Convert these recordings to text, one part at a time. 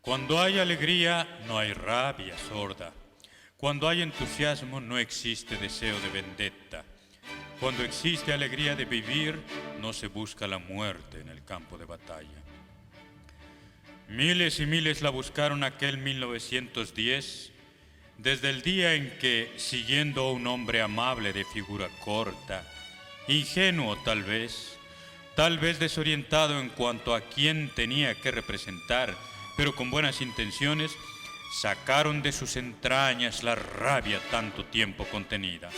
Cuando hay alegría, no hay rabia sorda. Cuando hay entusiasmo, no existe deseo de vendetta. Cuando existe alegría de vivir, no se busca la muerte en el campo de batalla. Miles y miles la buscaron aquel 1910, desde el día en que, siguiendo a un hombre amable de figura corta, ingenuo tal vez desorientado en cuanto a quién tenía que representar, pero con buenas intenciones, sacaron de sus entrañas la rabia tanto tiempo contenida.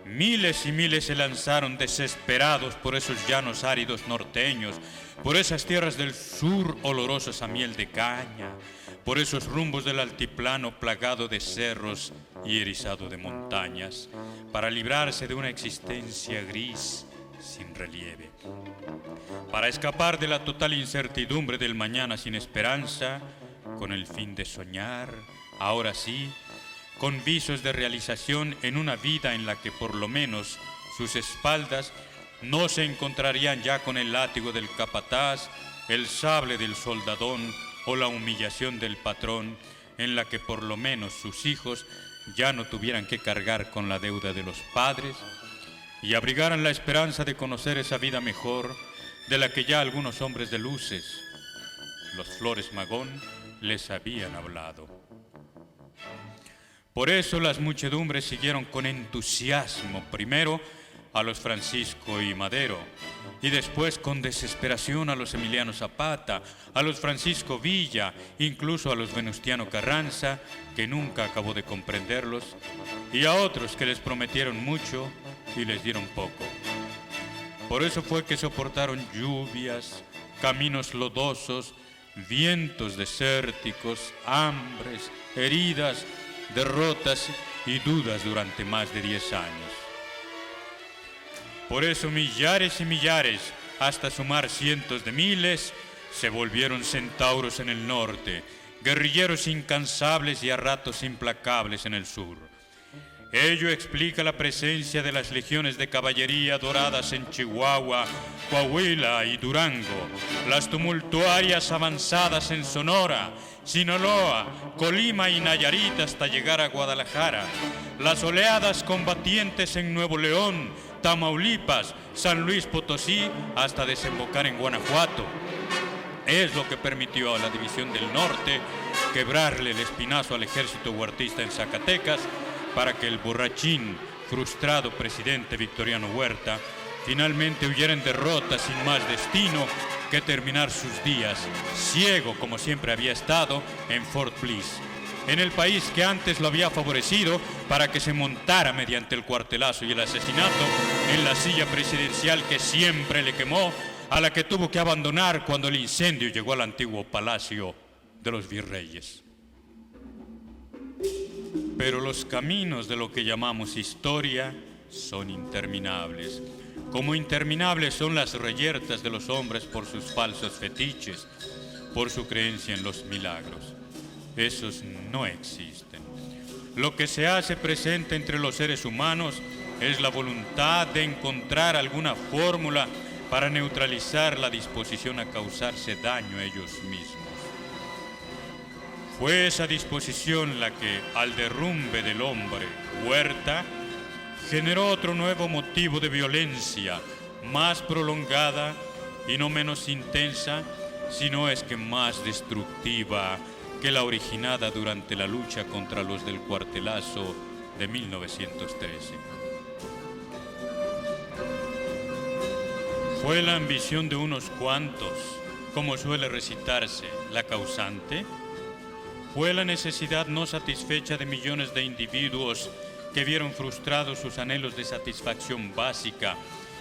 Miles y miles se lanzaron desesperados por esos llanos áridos norteños, por esas tierras del sur olorosas a miel de caña, por esos rumbos del altiplano plagado de cerros y erizado de montañas, para librarse de una existencia gris sin relieve, para escapar de la total incertidumbre del mañana sin esperanza, con el fin de soñar, ahora sí, con visos de realización en una vida en la que por lo menos sus espaldas no se encontrarían ya con el látigo del capataz, el sable del soldadón o la humillación del patrón, en la que por lo menos sus hijos ya no tuvieran que cargar con la deuda de los padres y abrigaran la esperanza de conocer esa vida mejor de la que ya algunos hombres de luces, los Flores Magón, les habían hablado. Por eso las muchedumbres siguieron con entusiasmo primero a los Francisco y Madero y después con desesperación a los Emiliano Zapata, a los Francisco Villa, incluso a los Venustiano Carranza, que nunca acabó de comprenderlos, y a otros que les prometieron mucho y les dieron poco. Por eso fue que soportaron lluvias, caminos lodosos, vientos desérticos, hambres, heridas, derrotas y dudas durante más de 10 años. Por eso millares y millares, hasta sumar cientos de miles, se volvieron centauros en el norte, guerrilleros incansables y a ratos implacables en el sur. Ello explica la presencia de las legiones de caballería doradas en Chihuahua, Coahuila y Durango, las tumultuarias avanzadas en Sonora, Sinaloa, Colima y Nayarit hasta llegar a Guadalajara, las oleadas combatientes en Nuevo León, Tamaulipas, San Luis Potosí, hasta desembocar en Guanajuato. Es lo que permitió a la División del Norte quebrarle el espinazo al ejército huertista en Zacatecas, para que el borrachín, frustrado presidente Victoriano Huerta finalmente huyera en derrota sin más destino que terminar sus días, ciego como siempre había estado, en Fort Bliss, en el país que antes lo había favorecido para que se montara mediante el cuartelazo y el asesinato en la silla presidencial que siempre le quemó, a la que tuvo que abandonar cuando el incendio llegó al antiguo palacio de los virreyes. Pero los caminos de lo que llamamos historia son interminables, como interminables son las reyertas de los hombres por sus falsos fetiches, por su creencia en los milagros. Esos no existen. Lo que se hace presente entre los seres humanos es la voluntad de encontrar alguna fórmula para neutralizar la disposición a causarse daño a ellos mismos. Fue esa disposición la que, al derrumbe del hombre, Huerta, generó otro nuevo motivo de violencia, más prolongada y no menos intensa, sino es que más destructiva que la originada durante la lucha contra los del cuartelazo de 1913. ¿Fue la ambición de unos cuantos, como suele recitarse, la causante? ¿Fue la necesidad no satisfecha de millones de individuos que vieron frustrados sus anhelos de satisfacción básica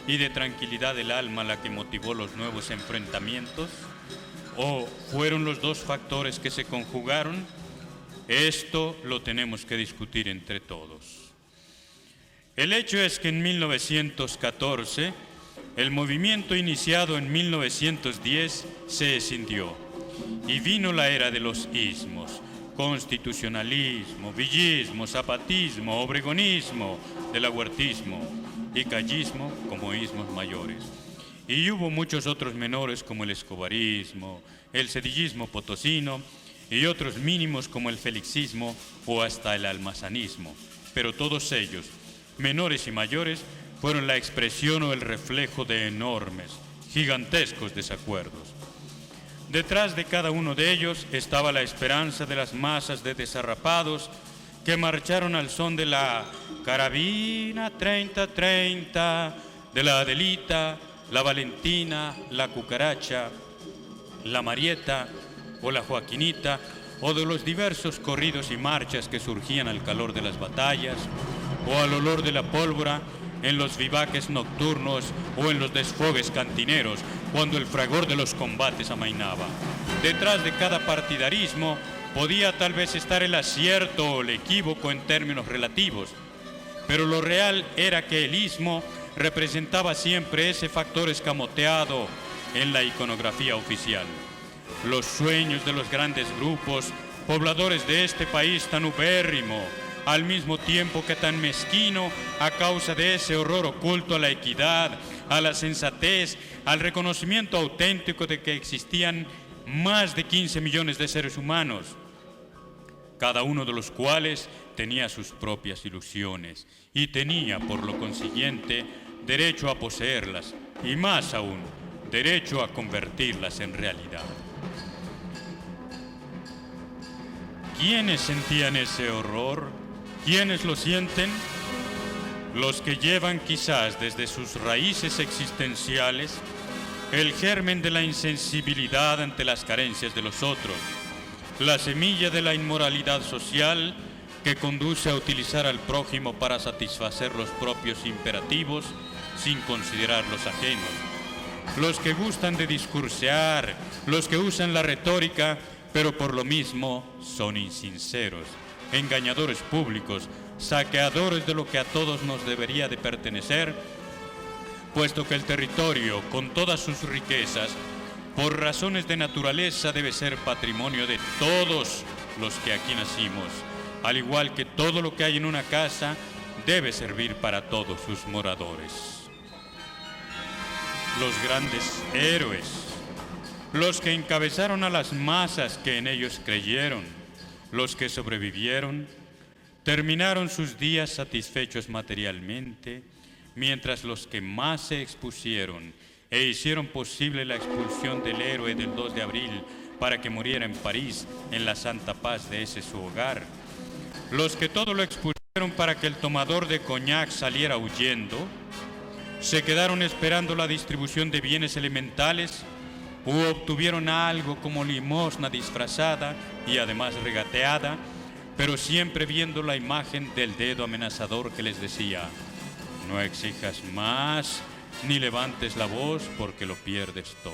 y de tranquilidad del alma la que motivó los nuevos enfrentamientos? ¿O fueron los dos factores que se conjugaron? Esto lo tenemos que discutir entre todos. El hecho es que en 1914, el movimiento iniciado en 1910 se escindió y vino la era de los ismos: constitucionalismo, villismo, zapatismo, obregonismo, del huertismo y callismo como ismos mayores. y hubo muchos otros menores como el escobarismo, el cedillismo potosino y otros mínimos como el felixismo o hasta el almazanismo. Pero todos ellos, menores y mayores, fueron la expresión o el reflejo de enormes, gigantescos desacuerdos. Detrás de cada uno de ellos estaba la esperanza de las masas de desarrapados que marcharon al son de la carabina 30-30, de la Adelita, la Valentina, la Cucaracha, la Marieta o la Joaquinita, o de los diversos corridos y marchas que surgían al calor de las batallas o al olor de la pólvora en los vivaques nocturnos o en los desfogues cantineros cuando el fragor de los combates amainaba. Detrás de cada partidarismo podía tal vez estar el acierto o el equívoco en términos relativos, pero lo real era que el istmo representaba siempre ese factor escamoteado en la iconografía oficial. Los sueños de los grandes grupos pobladores de este país tan ubérrimo, al mismo tiempo que tan mezquino a causa de ese horror oculto a la equidad, a la sensatez, al reconocimiento auténtico de que existían más de 15 millones de seres humanos, cada uno de los cuales tenía sus propias ilusiones y tenía, por lo consiguiente, derecho a poseerlas y, más aún, derecho a convertirlas en realidad. ¿Quiénes sentían ese horror? ¿Quiénes lo sienten? Los que llevan quizás desde sus raíces existenciales el germen de la insensibilidad ante las carencias de los otros, la semilla de la inmoralidad social que conduce a utilizar al prójimo para satisfacer los propios imperativos sin considerar los ajenos, los que gustan de discursear, los que usan la retórica, pero por lo mismo son insinceros, engañadores públicos, saqueadores de lo que a todos nos debería de pertenecer, puesto que el territorio, con todas sus riquezas, por razones de naturaleza debe ser patrimonio de todos los que aquí nacimos, al igual que todo lo que hay en una casa debe servir para todos sus moradores. Los grandes héroes, los que encabezaron a las masas que en ellos creyeron, los que sobrevivieron, terminaron sus días satisfechos materialmente, mientras los que más se expusieron e hicieron posible la expulsión del héroe del 2 de abril para que muriera en París en la santa paz de ese su hogar, los que todo lo expusieron para que el tomador de coñac saliera huyendo, se quedaron esperando la distribución de bienes elementales u obtuvieron algo como limosna disfrazada y además regateada, pero siempre viendo la imagen del dedo amenazador que les decía: no exijas más ni levantes la voz porque lo pierdes todo.